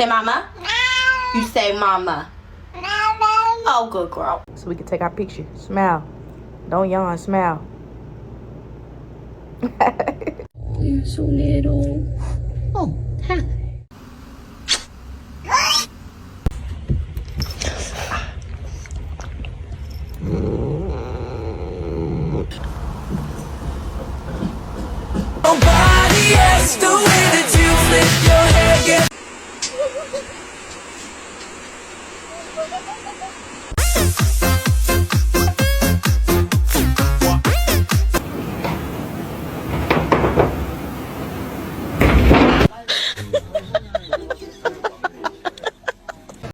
Say mama. You say mama. Oh, good girl. So we can take our picture. Smile. Don't yawn. Smile. You're so little. Oh, hi. Nobody else the way that you flip your hair.